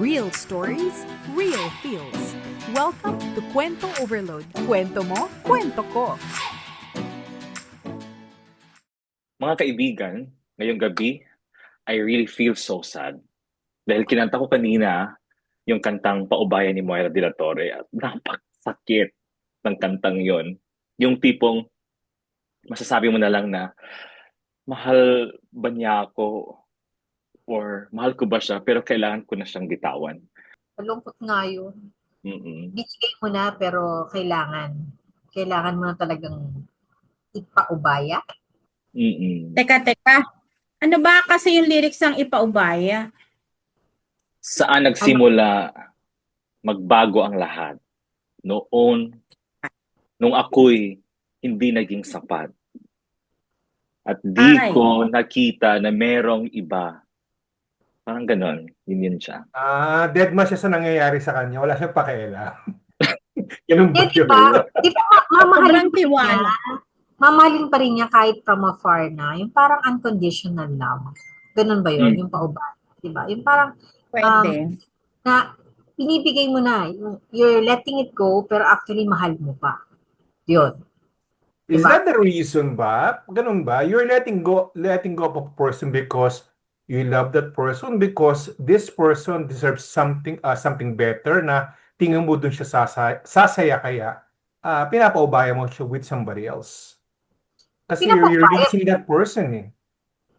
Real stories, real feels. Welcome to Kwento Overload. Kwento mo, kwento ko. Mga kaibigan, ngayong gabi, I really feel so sad. Dahil kinanta ko kanina yung kantang Paubaya ni Moira de la Torre at napakasakit ng kantang yon. Yung tipong masasabi mo na lang na mahal ba niya ako or mahal ko ba siya pero kailangan ko na siyang bitawan. Malungkot nga yun. Mm-mm. Binigay mo na pero kailangan. Kailangan mo na talagang ipaubaya. Mm-mm. Teka. Ano ba kasi yung lyrics ng Ipaubaya? Saan nagsimula magbago ang lahat? Nung ako'y hindi naging sapat. At di Ay. ko nakita na merong iba. Parang ganon. Yun siya. Dead man siya sa nangyayari sa kanya. Wala siyang pakialam. Ganun ba Eh, yun? di ba mamahalin Sobrang pa rin niya? tiwala. Mamahalin pa rin niya kahit from afar na. Yung parang unconditional love. Ganun ba yun? Yung paubaya. Di ba? Yung parang Pwede. na pinibigay mo na. You're letting it go pero actually mahal mo pa. Yun. Is Diba? that the reason ba? Ganun ba? You're letting go of a person because you love that person, because this person deserves something better na tingin mo dun siya sasaya kaya pinapaubaya mo siya with somebody else. Kasi you're Pinapaubaya. releasing that person eh.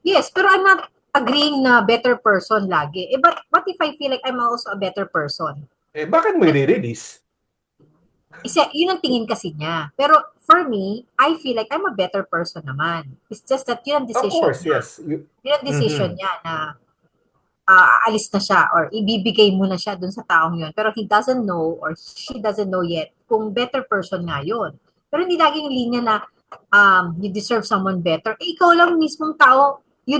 Yes, pero I'm not agreeing na better person lagi. But what if I feel like I'm also a better person? Eh, bakit mo i-release? Isa, yun ang tingin kasi niya. Pero for me, I feel like I'm a better person naman. It's just that yun ang Of decision course, niya. yes. Yun ang decision niya na aalis na siya or ibibigay mo na siya dun sa taong yun. Pero he doesn't know or she doesn't know yet kung better person nga yun. Pero hindi laging linya na you deserve someone better. Eh, ikaw lang mismong tao, you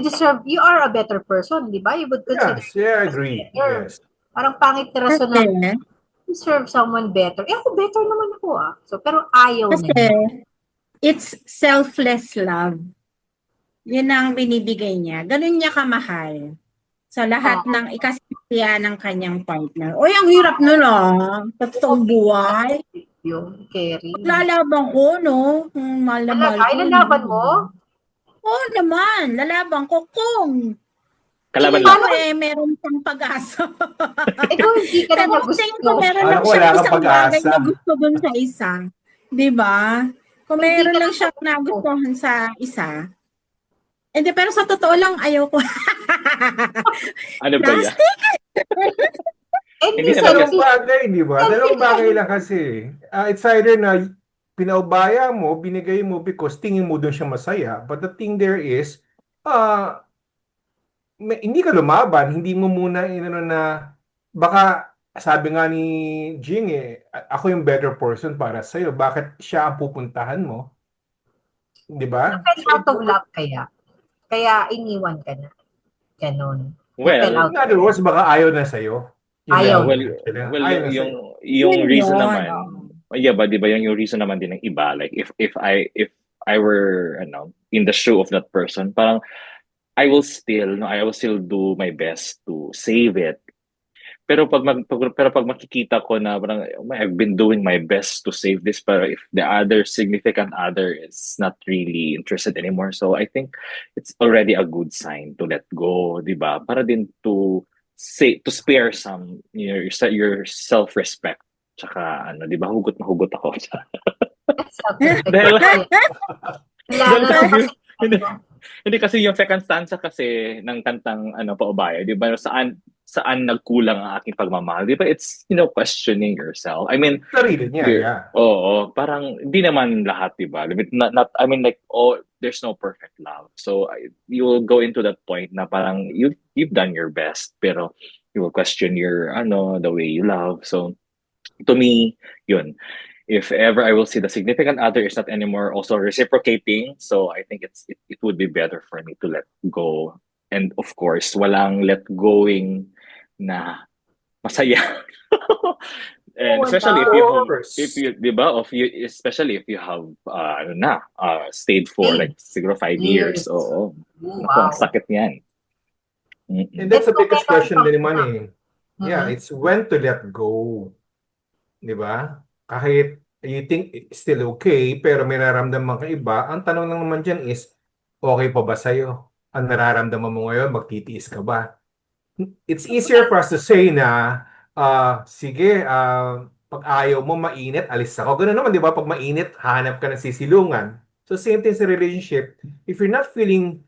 are a better person, di ba? You would consider Yes, yeah, I agree. better. Yes. Parang pangit na rason na Kasi, deserve someone better. Eh, ako better naman ako So, pero ayaw na niya. it's selfless love. Yun ang binibigay niya. Ganun niya kamahal. Sa lahat ng ikasisiya ng kanyang partner. Oy, ang hirap nun sa totoong buhay. Yung Kerry. Lalaban ko, no? Malabal ko. Lalaban mo? Oo naman. Lalaban ko kung Kalaban tingin lang. ko meron siyang pag-asa. Eh, kung hindi ka na Pero gusto. tingin ko meron Parang lang wala siyang kang isang bagay pag-asa. na gusto dun sa isa. Di ba? Kung Hindi meron ka lang na siyang gusto. nagustuhan sa isa. Hindi, pero sa totoo lang, ayoko. Ano ba yan? Plastic? Hindi Hindi sa naman Dalawang bagay, di ba? Dalawang bagay lang kasi. It's either na pinaubaya mo, binigay mo because tingin mo doon siya masaya. But the thing there is, hindi ka lumaban, hindi mo muna inano na, baka sabi nga ni Jing ako yung better person para sa'yo. Bakit siya ang pupuntahan mo? Di ba? fell out of love kaya. Kaya iniwan ka na. Ganon. Well, fell out. In other words, baka ayaw na sa'yo. Ayaw. Well, Ayaw na sa'yo. yung Yun reason yun. naman, yeah, ba, di ba yung reason naman din ng iba, like if I were in the shoe of that person, parang I will still do my best to save it. Pero pag makikita ko na parang I've been doing my best to save this, pero if the other significant other is not really interested anymore, so I think it's already a good sign to let go, di ba? Para din to spare some your self-respect. Tsaka di ba, hugot na hugot ako. Dahil- Hindi kasi yung second stanza kasi ng kantang Paubaya, di ba? Saan nagkulang ang aking pagmamahal? Di ba? It's questioning yourself. I mean, Sarili niya, yeah. oo, parang hindi naman lahat, di ba? Not I mean, like, there's no perfect love. So you will go into that point na parang you've done your best, pero you will question your the way you love. So to me, yun. If ever I will see the significant other is not anymore also reciprocating, so I think it would be better for me to let go. And of course, walang let going na masaya. And especially if you, di ba, especially if you have stayed for like siguro 5 years. Yes. Oo. Wow. Naku, ang sakit niyan. And that's the biggest question din naman Yeah, Mhm. it's when to let go. Di ba? Kahit you think it's still okay, pero may nararamdaman ka iba, ang tanong lang naman dyan is, okay pa ba sa'yo? Ang nararamdaman mo ngayon, magtitiis ka ba? It's easier for us to say na, sige, pag ayaw mo mainit, alis ako. Ganun naman, di ba? Pag mainit, hanap ka ng sisilungan. So same thing sa relationship. If you're not feeling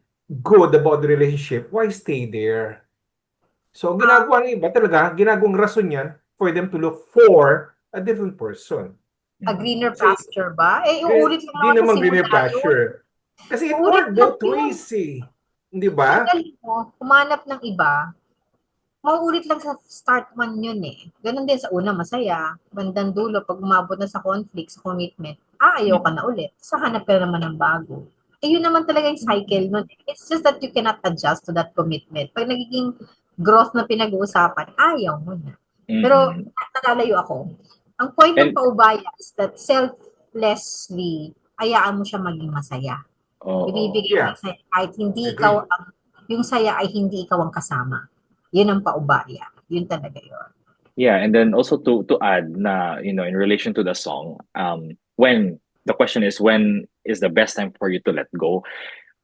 good about the relationship, why stay there? So ginagawa ng iba talaga, ginagawang rason yan for them to look for a different person. A greener So, pasture ba? Eh, uulit lang di naman sa naman simula greener yun. pasture. Kasi it Uulit worked lang both yun. ways eh. Di ba? Ang galing mo, humanap ng iba, mauulit lang sa start one yun eh. Ganon din sa una, masaya. Bandang dulo, pag umabot na sa conflict, sa commitment, ayaw ka na ulit. Sa hanap ka naman ng bago. Eh, yun naman talaga yung cycle nun. It's just that you cannot adjust to that commitment. Pag nagiging growth na pinag-uusapan, ayaw mo na. Pero, Mhm. nalalayo ako. Ang point ng And paubaya is that selflessly, hayaan mo siya maging masaya. oo. Ibibigay mo Yeah, yung saya kahit hindi agree. ikaw yung saya ay hindi ikaw ang kasama. Yun ang paubaya. Yun talaga yun. Yeah, and then also to add na, in relation to the song, when the question is when is the best time for you to let go?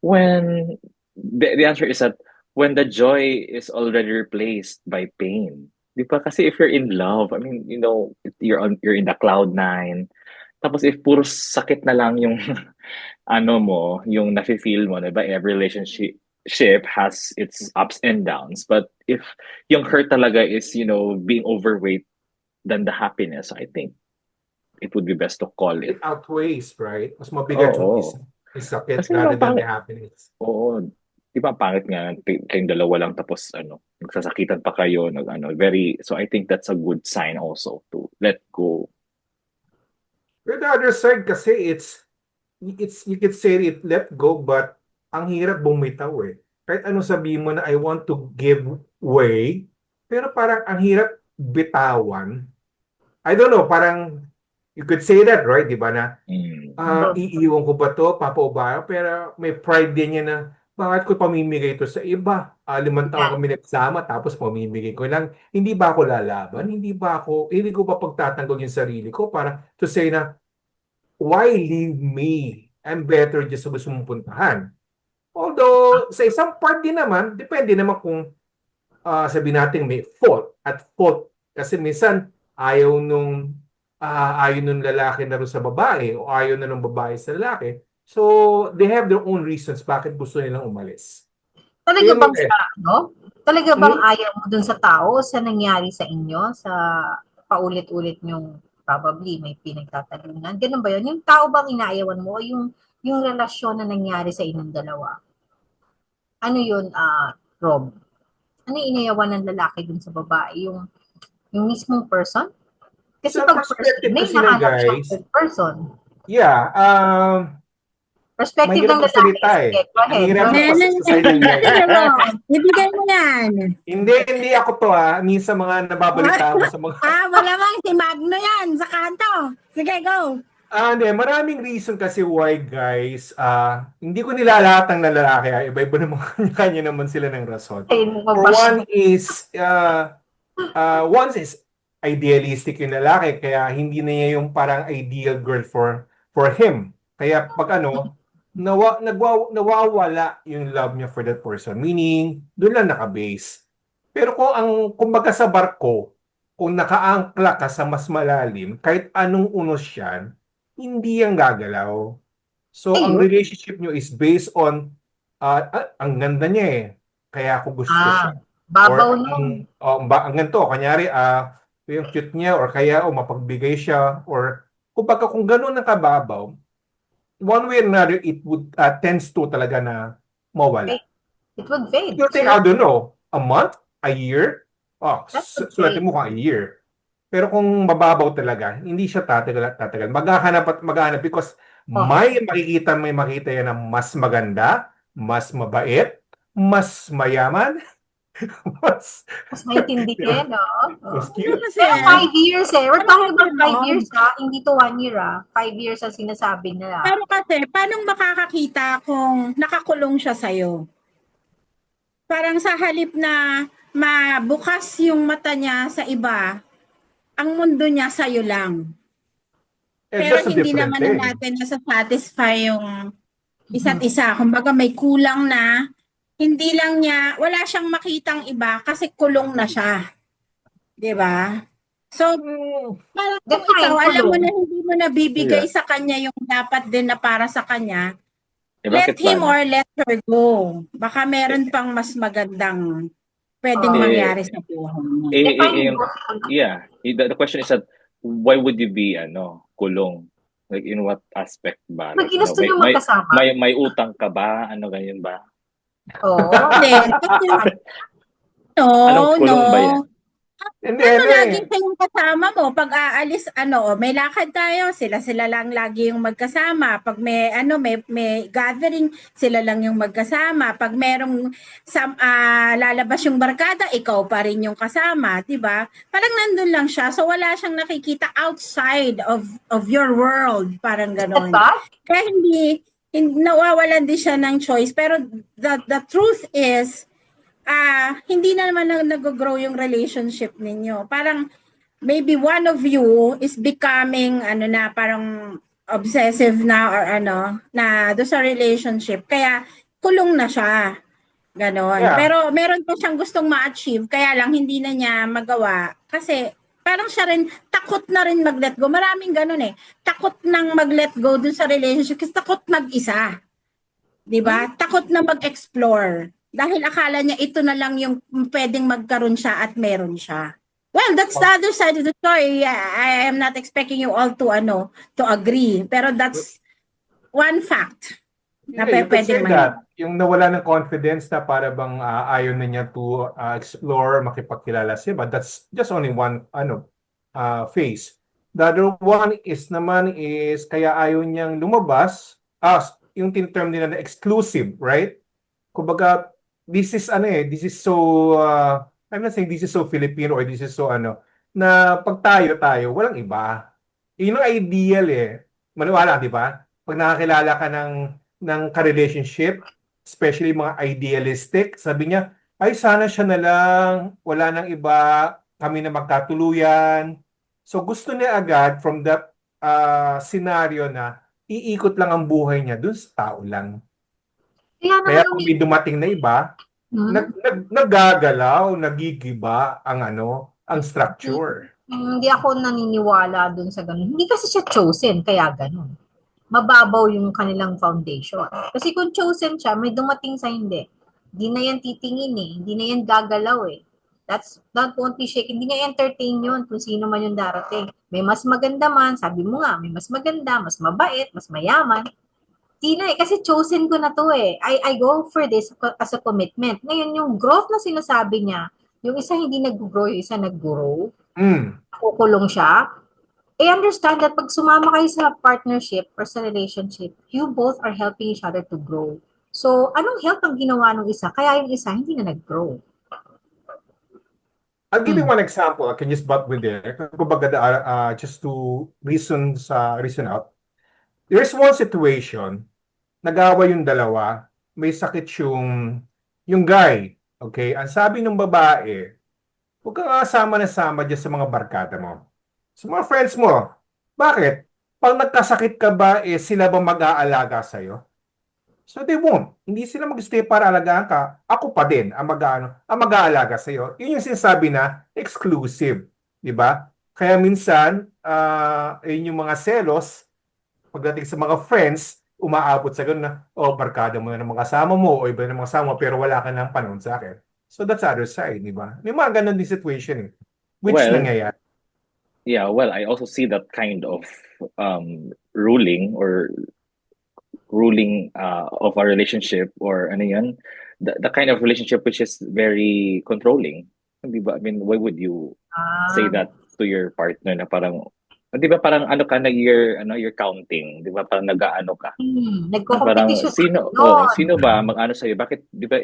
When the answer is that when the joy is already replaced by pain. Di ba? Kasi if you're in love, I mean, you're in the cloud nine. Tapos if puro sakit na lang yung ano mo, yung nafe-feel mo, 'di ba? Every relationship has its ups and downs. But if yung hurt talaga is, being overweight than the happiness, I think it would be best to call it. It outweighs, right? Mas mabigat yung Oo. sakit Kasi rather naman than the pangit. happiness. Oo. Di ba pangit nga kayong dalawa lang tapos magsasakitan pa kayo, so I think that's a good sign also to let go. But the other side kasi you could say it let go, but ang hirap bumitaw eh. Kahit ano sabihin mo na I want to give way, pero parang ang hirap bitawan. I don't know, parang you could say that, right? Di ba na, Mm. iiwan ko ba to, papaubayan, pero may pride din niya na, bakit ko pamimigay to sa iba? 5 taon Yan. kami nagsama, tapos pamimigay ko lang. Hindi ba ako lalaban? Hindi ko ba pagtatanggol yung sarili ko para to say na, why leave me? I'm better just sa gusto mong puntahan. Although, sa isang part din naman, depende naman kung sabihin natin may fault at fault. Kasi minsan, ayaw nung lalaki na rin sa babae o ayaw na ng babae sa lalaki. So, they have their own reasons bakit gusto nilang umalis. Talaga Yun bang eh. sa, Talaga bang Hmm? ayaw mo dun sa tao sa nangyari sa inyo? Sa paulit-ulit nyong probably may pinagtatalunan? Ganun ba yun? Yung tao bang inaayawan mo o yung relasyon na nangyari sa inyong dalawa? Ano yun, Rob? Ano yung inayawan ng lalaki dun sa babae? Yung mismong person? Kasi Sa pag person, perspective may kasi ng nahanap siyang guys, third person. yeah, Perspective mahirap ng lalaki. magsalita eh. Sige, go ahead. Go Mahirap ahead. sa side ng guys. Sige mo. Ibigay mo yan. Hindi ako to minsan mga nababalita ko sa mga Malamang si Magno yan sa kanto. Sige, go. hindi. Maraming reason kasi why, guys. Hindi ko nilalahat ng lalaki. Iba-iba naman kanya naman sila ng rason. Ayun mo For ba? one is idealistic yung lalaki, kaya hindi na niya yung parang ideal girl for him. Kaya pag nawawala yung love niya for that person. Meaning, doon lang nakabase. Pero kumbaga sa barko, kung nakaangkla ka sa mas malalim, kahit anong unos yan, hindi yan gagalaw. So, ang Ayun. relationship nyo is based on, ang ganda niya eh, kaya ako gusto siya. Babaw Or nun. ang ganito, kanyari, yung cute niya, or kaya, mapagbigay siya, or kung gano'n ang kababaw, one way or another, it would tends to talaga na mawala. It would fade. You'll take, Sure. I don't know, a month, a year, That would swerte fade. mo kung a year. Pero kung mababaw talaga, hindi siya tatagal. Maghahanap because may makita yan na mas maganda, mas mabait, mas mayaman, mas, Mas maintindihan, no? mas Oh. cute. Kasi, Pero 5 years eh. We're talking about 5 Rob, years Hindi to 1 year 5 years ang sinasabi nila. pero kasi, paano makakakita kung nakakulong siya sa'yo? Parang sa halip na mabukas yung mata niya sa iba, ang mundo niya sa'yo lang. Pero That's a hindi different naman thing. na natin nasa-satisfy yung isa't isa. Kumbaga may kulang na, hindi lang niya, wala siyang makitang iba kasi kulong na siya. 'Di ba? So, parang kung Define ikaw, alam mo kulong. na hindi mo nabibigay Yeah. sa kanya yung dapat din na para sa kanya, Eh, let bakit ba? him or let her go. Baka meron pang mas magandang pwedeng Oh. mangyari sa buhay niya. Define Yeah. The question is that why would you be kulong? Like in what aspect ba? Pag Like, ginusto nyo magkasama. may utang ka ba? Ano ganyan ba? Oo. Hindi. Kasi, Anong kulong ba yan? Hindi, ano hindi. lagi kayong kasama mo? Pag aalis, may lakad tayo, sila lang lagi yung magkasama. Pag may gathering, sila lang yung magkasama. Pag merong lalabas yung barkada, ikaw pa rin yung kasama, 'di ba? Parang nandun lang siya. So wala siyang nakikita outside of your world, parang That ganon. bad? Kaya hindi nawawalan din siya ng choice. Pero the truth is, hindi na naman nag-grow yung relationship ninyo. Parang maybe one of you is becoming parang obsessive na or na do sa relationship. Kaya kulong na siya. Ganon. Yeah. Pero meron pa siyang gustong ma-achieve, kaya lang hindi na niya magawa. Kasi parang siya rin, takot na rin mag-let go. Maraming ganon eh. Takot nang mag-let go dun sa relationship kasi takot mag-isa. 'Di ba? Takot na mag-explore dahil akala niya ito na lang yung pwedeng magkaroon siya at meron siya. Well, that's the other side of the story. I am not expecting you all to agree, pero that's one fact na Yeah, you could say pwedeng that. Yung nawala ng confidence na para bang ayaw na niya to explore, makipagkilala siya. But that's just only one phase. The other one is kaya ayaw niyang lumabas. Yung term nila na exclusive, right? Kumbaga, this is so, I'm not saying this is so Filipino or this is so na pag tayo, walang iba. Yun ang ideal eh. Maniwala, di ba? Pag nakakilala ka ng ka-relationship, especially mga idealistic, sabi niya, ay sana siya na lang, wala nang iba, kami na magkatuluyan. So gusto niya agad from that scenario na iikot lang ang buhay niya dun sa tao lang. Kaya kung may dumating na iba, naggagalaw, nagigiba ang structure. Hindi ako naniniwala dun sa ganun. Hindi kasi siya chosen, kaya ganun. Mababaw yung kanilang foundation. Kasi kung chosen siya, may dumating sa hindi. Hindi na yan titingin eh. Hindi na yan gagalaw eh. That won't be shaken. Hindi niya entertain yun kung sino man yung darating. May mas maganda man, sabi mo nga, may mas maganda, mas mabait, mas mayaman. Di na eh, kasi chosen ko na to eh. I go for this as a commitment. Ngayon, yung growth na sinasabi niya, yung isa hindi nag-grow, yung isa nag-grow, kukulong siya, I understand that pag sumama kayo sa partnership or sa relationship, you both are helping each other to grow. So, anong help ang ginawa ng isa? Kaya yung isa hindi na nag-grow. I'll give you one example. I can just butt with it. Kumbaga, just to reason out. There's one situation, nag-away yung dalawa, may sakit yung guy. Okay? Ang sabi ng babae, huwag kang sama na sama dyan sa mga barkada mo. Sa mga friends mo. Bakit? Pag nagkasakit ka ba, sila ba mag-aalaga sa'yo? So they won't. Hindi sila mag-stay para alagaan ka. Ako pa din ang mag-aalaga sa'yo. Yun yung sinasabi na exclusive. Diba? Kaya minsan, yun yung mga selos, pagdating sa mga friends, umaabot sa gano'n na, barkada mo na ng mga kasama mo o iba na ng mga kasama mo pero wala ka ng panahon sa akin. So that's the other side, di ba? May mga ganun din situation eh. Which nangyayari. Yeah, well, I also see that kind of ruling of a relationship or ano yan, the kind of relationship which is very controlling. Di ba? I mean, why would you say that to your partner na parang, di ba parang you're counting, di ba parang nag-aano ka? Parang sino ba mag-ano sa'yo? Bakit, di ba,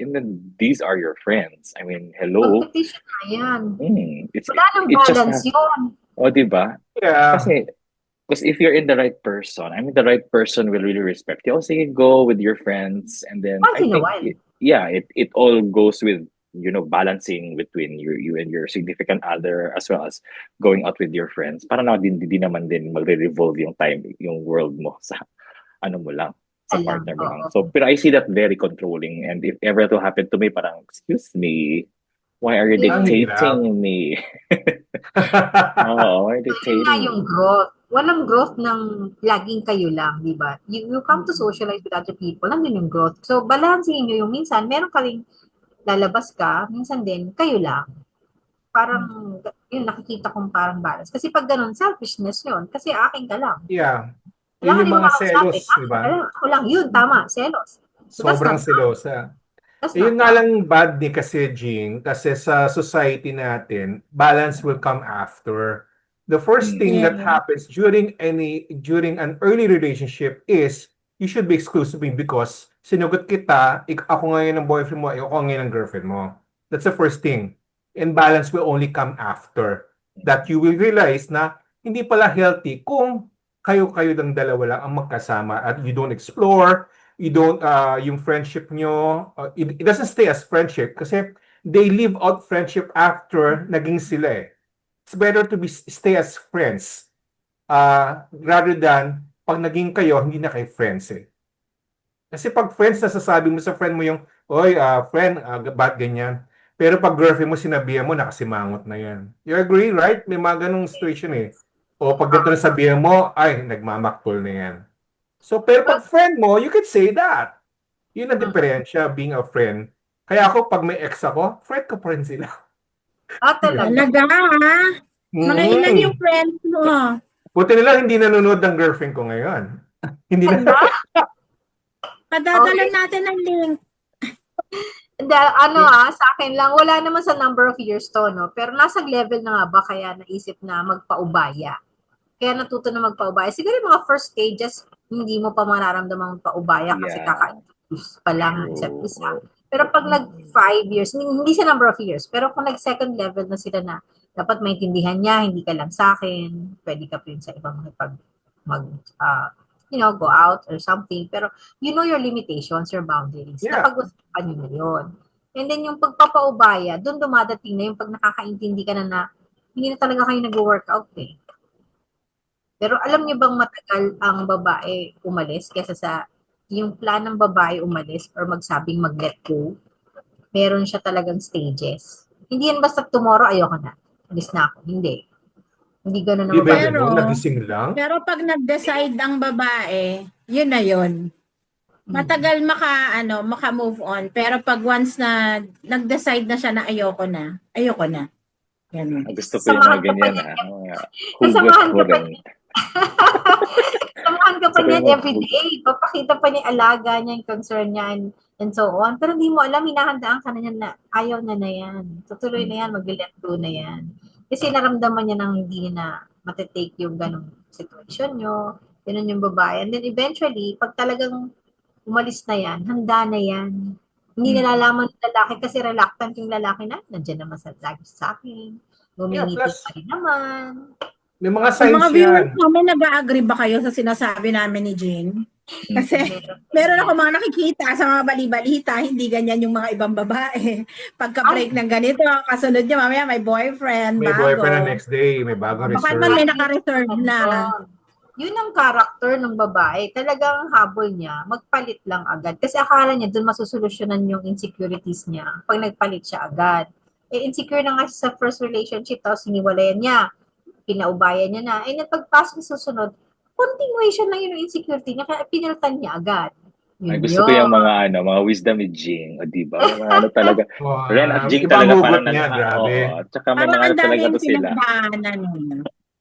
these are your friends. I mean, hello. Competition na yan. Wala nang balance yun. O, di ba? Yeah. Because if you're in the right person, I mean, the right person will really respect you. Oh, sige, go with your friends. And then, I think, it all goes with balancing between you and your significant other as well as going out with your friends. Para na di naman din magre-revolve yung time, yung world mo sa ano mo lang, sa Alam, partner mo lang. oo. So, pero I see that very controlling. And if ever to happen to me, parang, excuse me, why are you Ang dictating me? Why are you Yun nga dictating yung me? growth. Walang growth ng laging kayo lang, di ba? You come to socialize with other people, nandun yung growth. So, balansehin nyo yung minsan, meron ka rin lalabas ka, minsan din, kayo lang. Parang, yun, nakikita kong parang balance. Kasi pag ganun, selfishness yun. Kasi akin ka lang. Yeah. Yun Kailangan yung din mo mga makausapin. selos, di Akin ba? ka lang. Ako lang. Yun, tama. Selos. So, Sobrang selosa. That's Yun not nga wrong. lang bad ni kasi, Jean, kasi sa society natin, balance will come after. The first thing that Yeah. happens during an early relationship is you should be exclusively because sinugot kita, ako ngayon ang boyfriend mo, ako ngayon ang girlfriend mo. That's the first thing. And balance will only come after. That you will realize na hindi pala healthy kung kayo-kayo ng dalawa lang ang magkasama at you don't explore, you don't yung friendship nyo it doesn't stay as friendship kasi they live out friendship after naging sila eh. It's better to stay as friends rather than pag naging kayo hindi na kayo friends eh. Kasi pag friends nasasabi mo sa friend mo yung oy friend ba't ganyan, pero pag girlfriend mo sinabihan mo nakasimangot na yan. You agree, right? May mga ganung situation eh. O pag ganito na sabihan mo ay nagmamaktol na yan. So, pero pag friend mo, you could say that. Yun ang diferensya, being a friend. Kaya ako, pag may ex ako, friend ko pa rin sila. Talaga. Talaga, ha? Mga ilan yung friends mo? Buti nila hindi nanonood ng girlfriend ko ngayon. Hindi na. Padadala natin ang link. Sa akin lang, wala naman sa number of years to, no? Pero nasa level na nga ba kaya naisip na magpaubaya? Kaya natuto na magpaubaya. Siguro yung mga first stages, hindi mo pa mararamdaman magpaubaya kasi Yeah. kaka-introduce pa lang ng isa't isa. True. Pero pag nag 5 years, hindi sa number of years, pero kung nag second level na sila na dapat maintindihan niya, hindi ka lang sa akin, pwede ka pa rin sa ibang go out or something. Pero you know your limitations, your boundaries. Yeah. Napag-usapan niyo na yun. And then yung pagpapaubaya, doon dumadating na yung pag nakakaintindi ka na hindi na talaga kayo nag-workout eh. Pero alam niyo bang matagal ang babae umalis kaysa sa yung plan ng babae umalis or magsabing mag-let go? Meron siya talagang stages. Hindi yan basta tomorrow, ayoko na. Alis na ako. Hindi. Hindi gano'n na Di ba babae. Pero- ganun? Nagising lang? Pero pag nag-decide ang babae, yun na yun. Matagal maka-move on. Pero pag once na nag-decide na siya na ayoko na. Ganun. Gusto ko yung mga Samahan ka pa ganyan, niya. Hugot Samahan ko ka pa rin. Samahan ka pa Sabi niyan mo, everyday. Papakita pa niya yung alaga niya, yung concern niya, and so on. Pero hindi mo alam, hinahandaan ka na niya na ayaw na yan. Tutuloy na yan, mag-let go na yan. Kasi naramdaman niya nang hindi na matitake yung ganong situation niyo. Ganun yung babae. And then eventually, pag talagang umalis na yan, handa na yan. Hindi nalalaman ng lalaki kasi reluctant yung lalaki na, nandiyan naman lagi sa akin. Gumingitin plus- pa rin naman. May mga Sa signs mga viewers yan. namin, nag-agree ba kayo sa sinasabi namin ni Jean? Kasi meron ako mga nakikita sa mga bali-balita, hindi ganyan yung mga ibang babae. Pagka-break ng ganito, kasunod niya mamaya may boyfriend, May bago. boyfriend na next day, may bagong Baka research. naman may naka-reserve na. Yun ang character ng babae. Talagang habol niya, magpalit lang agad. Kasi akala niya doon masusolusyonan yung insecurities niya pag nagpalit siya agad. Insecure na nga siya sa first relationship, tapos hiniwalayan niya, pinaubayan niya na. Then pagpasok sa susunod, continuation lang yun yung insecurity niya, kaya piniltan niya agad. Ay, gusto ko yung mga wisdom ni Jing, di ba? Mga talaga. Wow. Ren at Jing Ibang talaga hugot parang niya, grabe. Tsaka may Parang mga ang talaga daming to sila. pinagdaanan niya.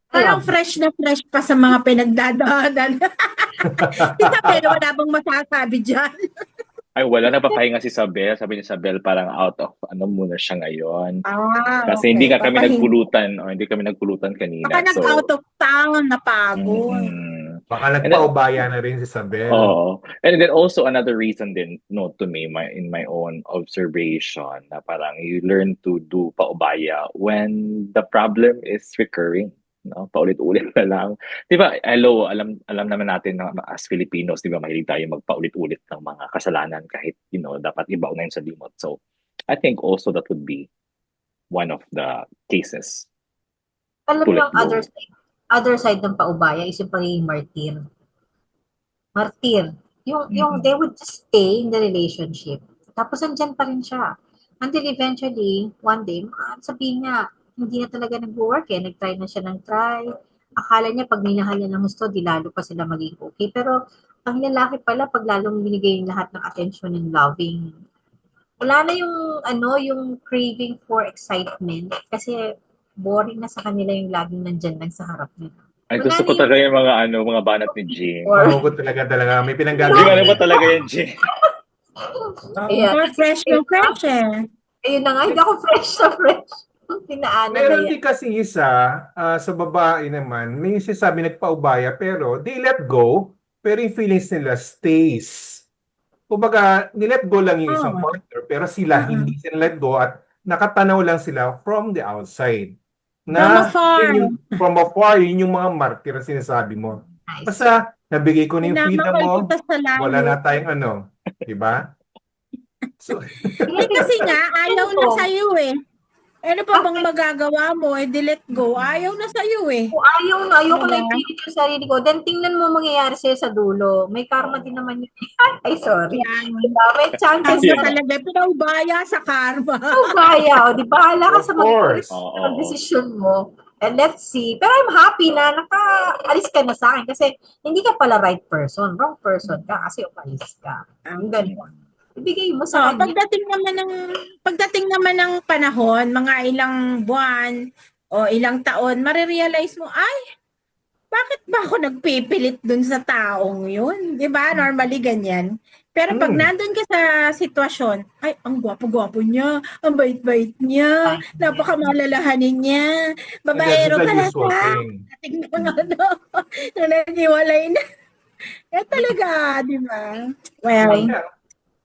Parang fresh na fresh pa sa mga pinagdadaanan. Isabel, wala bang masasabi dyan? Ay, wala na papahinga si Isabel. Sabi ni Isabel parang out of muna siya ngayon. Kasi hindi nga kami nagpulutan o hindi kami nagpulutan kanina. Baka nag-out of town, napagod. Baka nagpaubaya na rin si Isabel. Oh, and then also another reason din, to me, in my own observation, na parang you learn to do paubaya when the problem is recurring. No, paulit-ulit na lang. 'Di ba? Hello, alam naman natin na as Filipinos, 'di ba, mahilig tayo magpaulit-ulit ng mga kasalanan kahit dapat ibaon na yun sa limot. So, I think also that would be one of the cases Alam to mo let yung other go. side, other side ng paubaya is yung pagiging martir. Martir. Yung they would just stay in the relationship. Tapos andyan pa rin siya. Until eventually, one day, sabihin niya, hindi na talaga nag-work eh. Nag-try na siya ng try. Akala niya pag minahal niya ng gusto, di lalo pa sila maging okay. Pero ang lalaki pala, pag lalong binigay yung lahat ng attention and loving, wala na yung, yung craving for excitement. Kasi boring na sa kanila yung laging nandyan lang sa harap nila. Ay, Wala gusto na ko yung talaga yung mga banat ni Jing. or, Oo, ko talaga. May Jing, ano pinanggagalingan. ba talaga yan, Jing? Ayan. More fresh na fresh eh. Ayun na nga, hindi ako fresh na fresh. Pinaanan na Meron yan. din kasi isa, sa babae naman, may sinasabi nagpaubaya pero they let go, pero yung feelings nila stays. Kumbaga, nilet go lang yung isang Oh. partner, pero sila hindi sila let go at nakatanaw lang sila from the outside. From afar. From afar, yun yung mga martir na sinasabi mo. Nice. Basta, nabigay ko na yung freedom Minamakal mo, kita sa wala layo. na tayong ano, di ba? So, Eh kasi nga, ayaw na sa'yo eh. Ano pa bang magagawa mo? Eh, di let go. Ayaw na sa'yo eh. Kung ayaw ko na Diba? ipilit yung sarili ko, then tingnan mo mangyayari sa'yo sa dulo. May karma din naman yun. Ay, sorry. Yan. Diba? May chances Karma na talaga. Pinaubaya sa karma. baya. O, di bahala ka Of sa course. Oo. decision mo. And let's see. Pero I'm happy na naka-alis ka na sa akin kasi hindi ka pala right person. Wrong person ka kasi umalis ka. Ang ganun. Ibigay mo sa So, kanya. pagdating naman ng panahon, mga ilang buwan o ilang taon, marirealize mo, ay, bakit ba ako nagpipilit dun sa taong yun? 'Di ba? Normally ganyan. Pero pag nandun ka sa sitwasyon, ay, ang gwapo-gwapo niya, ang bait-bait niya, napakamalalahanin niya, and babaero that's the pala usual siya. thing. Tingnan mo na naghiwalay na. Yan talaga, di ba? Well,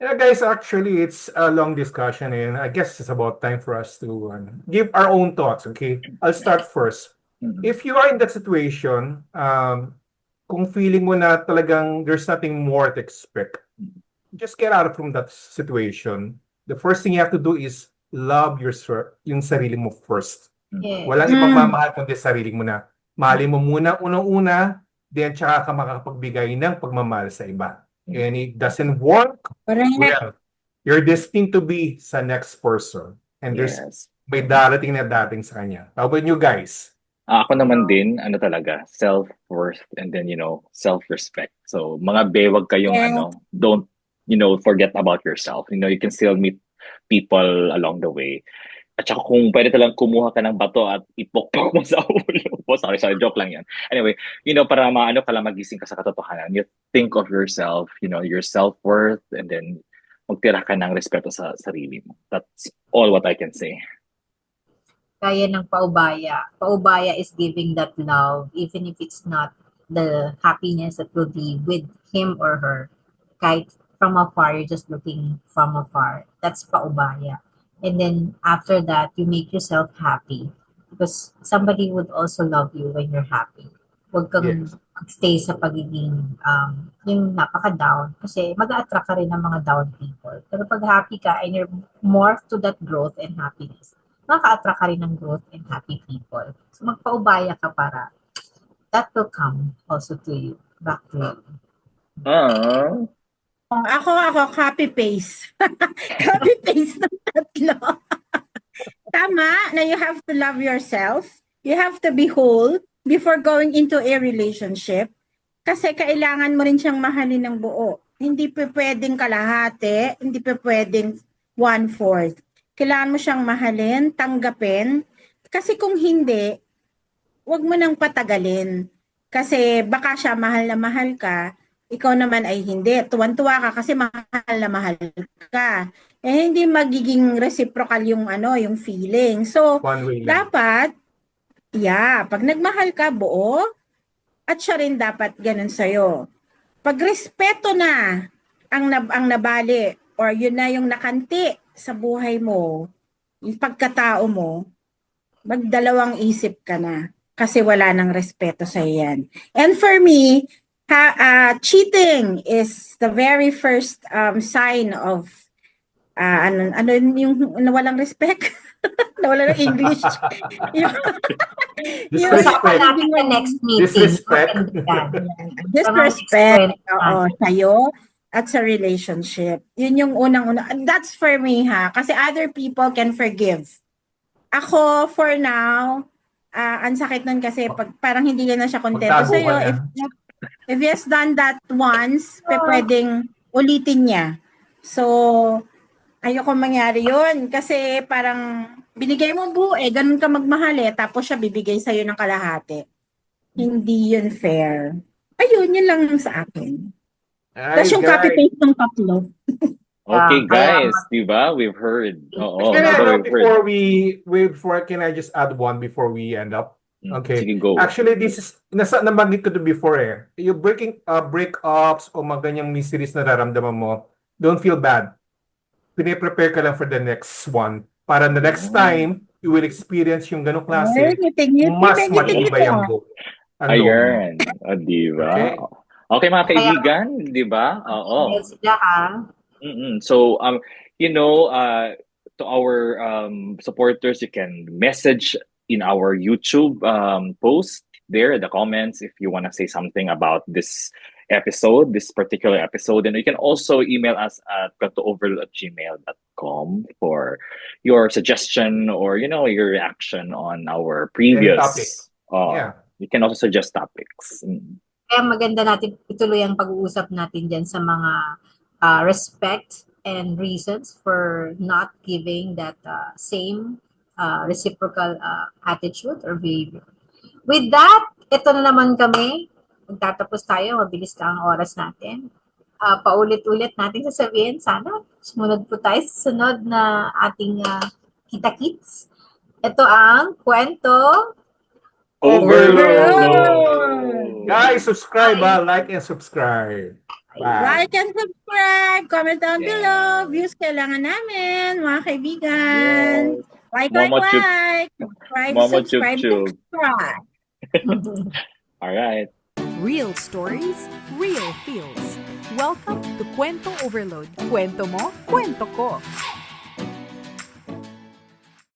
Yeah, guys, actually, it's a long discussion, and I guess it's about time for us to give our own thoughts, okay? I'll start first. Mhm. If you are in that situation, kung feeling mo na talagang there's nothing more to expect, just get out from that situation. The first thing you have to do is love yung sarili mo first. Yeah. Walang ipagmamahal kundi sarili mo na. Mahalin mo muna unang-una, then tsaka ka makakapagbigay ng pagmamahal sa iba. And it doesn't work, correct. well, you're destined to be sa next person. And there's Yes. may darating na dating sa kanya. How about you guys? Ako naman din, ano talaga, self-worth and then, self-respect. So, mga bewag kayong Yes. don't, forget about yourself. You can still meet people along the way. At saka kung pwede talang kumuha ka ng bato at ipokpok mo sa ulo mo. Sorry, joke lang yan. Anyway, para maano ka lang magising ka sa katotohanan. You think of yourself, your self-worth, and then magtira ka ng respeto sa sarili mo. That's all what I can say. Kaya ng paubaya. Paubaya is giving that love, even if it's not the happiness that will be with him or her. Kahit from afar, you're just looking from afar. That's paubaya. And then after that, you make yourself happy because somebody would also love you when you're happy. Huwag kang Yes. stay sa pagiging yung napaka-down kasi mag-a-attract ka rin ng mga down people. Pero pag happy ka and you're more to that growth and happiness, makaka-attract ka rin ng growth and happy people. So magpaubaya ka para that will come also to you, back to you. Ako, copy-paste. Copy-paste ng tatlo. Tama na you have to love yourself. You have to be whole before going into a relationship. Kasi kailangan mo rin siyang mahalin ng buo. Hindi pa pwedeng kalahati, hindi pa pwedeng 1/4. Kailangan mo siyang mahalin, tanggapin. Kasi kung hindi, wag mo nang patagalin. Kasi baka siya mahal na mahal ka, ikaw naman ay hindi. Tuwan-tuwa ka kasi mahal na mahal ka. Eh hindi magiging reciprocal yung yung feeling. So, One way lang. dapat, pag nagmahal ka, buo, at siya rin dapat ganun sa'yo. Pag respeto na ang nabali, or yun na yung nakanti sa buhay mo, yung pagkatao mo, magdalawang isip ka na. Kasi wala nang respeto sa yan. And for me, cheating is the very first sign of ano yung nawalang respect? Nawala ng English. yung, Usapan Disrespect. natin sa next meeting. Disrespect. Maganda yan. disrespect, Sa mga sa'yo at sa relationship. Yun yung unang-una. And that's for me, ha? Kasi other people can forgive. Ako, for now, ang sakit nun kasi parang hindi na siya kontento Magtago sa'yo. ka na. If he has done that once, pwedeng ulitin niya. So, ayoko mangyari yun. Kasi parang binigay mo buo ganun ka magmahal tapos siya bibigay sa'yo ng kalahati. Hindi yun fair. Ayun, yun lang sa akin. Tapos yung copy-paste ng tatlo. Okay, kaya guys, di ba? We've heard. Oo, Can I, di ba we've heard? before, can I just add one before we end up? Okay. Sige, go. Actually, this is, nabanggit ko to before Yung breakups o mga ganyang miseries na nararamdaman mo, don't feel bad. Pine-prepare ka lang for the next one. Para the next time, you will experience yung ganong klase, mas matibay ang buo. Ayan. Di ba? Okay. Okay, mga kaibigan, di ba? Oo. Yes, sila So, to our supporters, you can message in our YouTube post there in the comments if you want to say something about this particular episode. And you can also email us at kwentooverload@gmail.com for your suggestion or, your reaction on our previous topic. Yeah. You can also suggest topics. Kaya maganda natin ituloy ang pag-uusap natin dyan sa mga respect and reasons for not giving that same reciprocal attitude or behavior. With that, ito na naman kami. Magtatapos tayo. Mabilis lang ang oras natin. Paulit-ulit natin sasabihin. Sana sumunod po tayo sa sunod na ating kita-kits. Ito ang Kwento Overload! Guys, subscribe, like and subscribe. Bye. Like and subscribe. Comment down Yes. below. Views kailangan namin, mga kaibigan. Yes. Like. Mama Subscribe, Chup. subscribe. All right. Real stories, real feels. Welcome to Kwento Overload. Kwento mo, kwento ko.